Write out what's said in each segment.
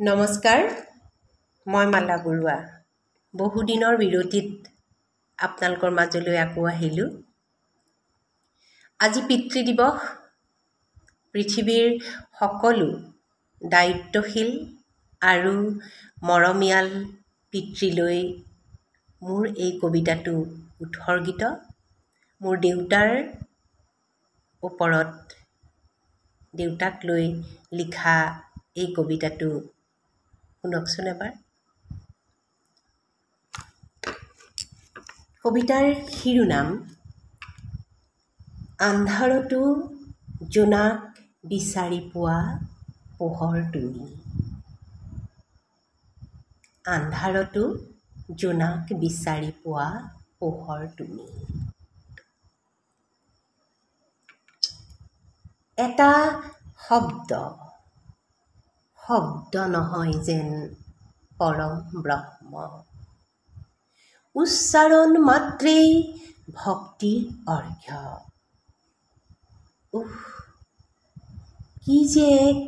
নমস্কাৰ, মই মালা বৰুৱা। বহুদিনৰ বিৰতিত আপোনালোকৰ মাজলৈ আকৌ আহিলোঁ। আজি পিতৃ দিৱস। পৃথিৱীৰ সকলো দায়িত্বশীল আৰু মৰমীয়াল পিতৃলৈ মোৰ এই কবিতাটো উৎসৰ্গিত। মোৰ দেউতাৰ ওপৰত দেউতাক লৈ লিখা এই কবিতাটো শুনকচোন এবাৰ। কবিতাৰ শিৰোনাম আন্ধাৰতো জোনাক বিচাৰি পোৱা পোহৰ তুমি। আন্ধাৰতো জোনাক বিচাৰি পোৱা পোহৰ তুমি। এটা শব্দ নহয় যেন পৰম ব্ৰহ্ম। উচ্চাৰণ মাত্ৰেই ভক্তিৰ অৰ্ঘ্য। কি যে এক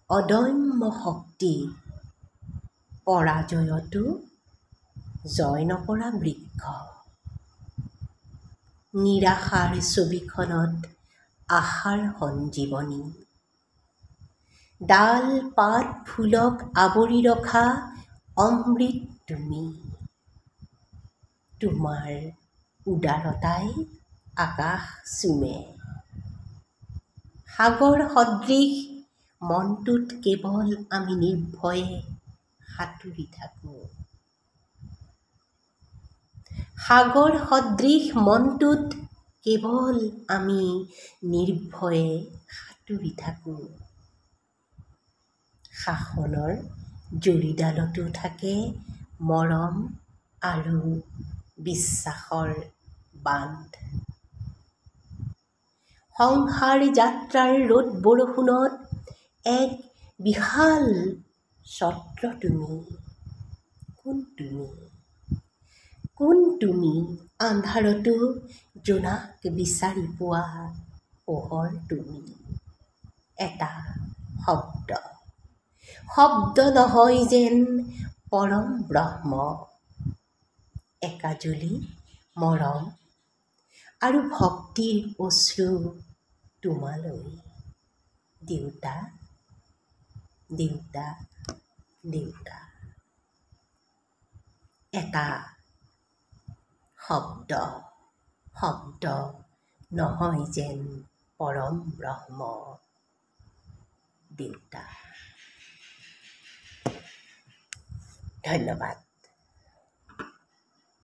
অদম্য শক্তি, পৰাজয়তো জয় নকৰা বৃক্ষ। নিৰাশাৰ ছবিখনত আশাৰ সঞ্জীৱনী। ডাল পাত ফুলক আৱৰি ৰখা অমৃত তুমি। তোমাৰ উদাৰতাই আকাশ চুমে। সাগৰ সদৃশ মনটোত কেৱল আমি নিৰ্ভয়ে সাঁতুৰি থাকোঁ। সাগৰ সদৃশ মনটোত কেৱল আমি নিৰ্ভয়ে সাঁতুৰি থাকোঁ। শাসনৰ জৰীডালতো থাকে মৰম আৰু বিশ্বাসৰ বান্ধ। সংসাৰ যাত্ৰাৰ ৰ'দ বৰষুণত এক বিশাল ছত্ৰ তুমি। কোন তুমি আন্ধাৰতো জোনাক বিচাৰি পোৱা পোহৰ তুমি। এটা শব্দ নহয় যেন পৰম ব্ৰহ্ম। একাঁজলি মৰম আৰু ভক্তিৰ অশ্ৰু তোমালৈ। দেউতা দেউতা দেউতা। এটা শব্দ নহয় যেন পৰম ব্ৰহ্ম। দেউতা। ধন্যবাদ।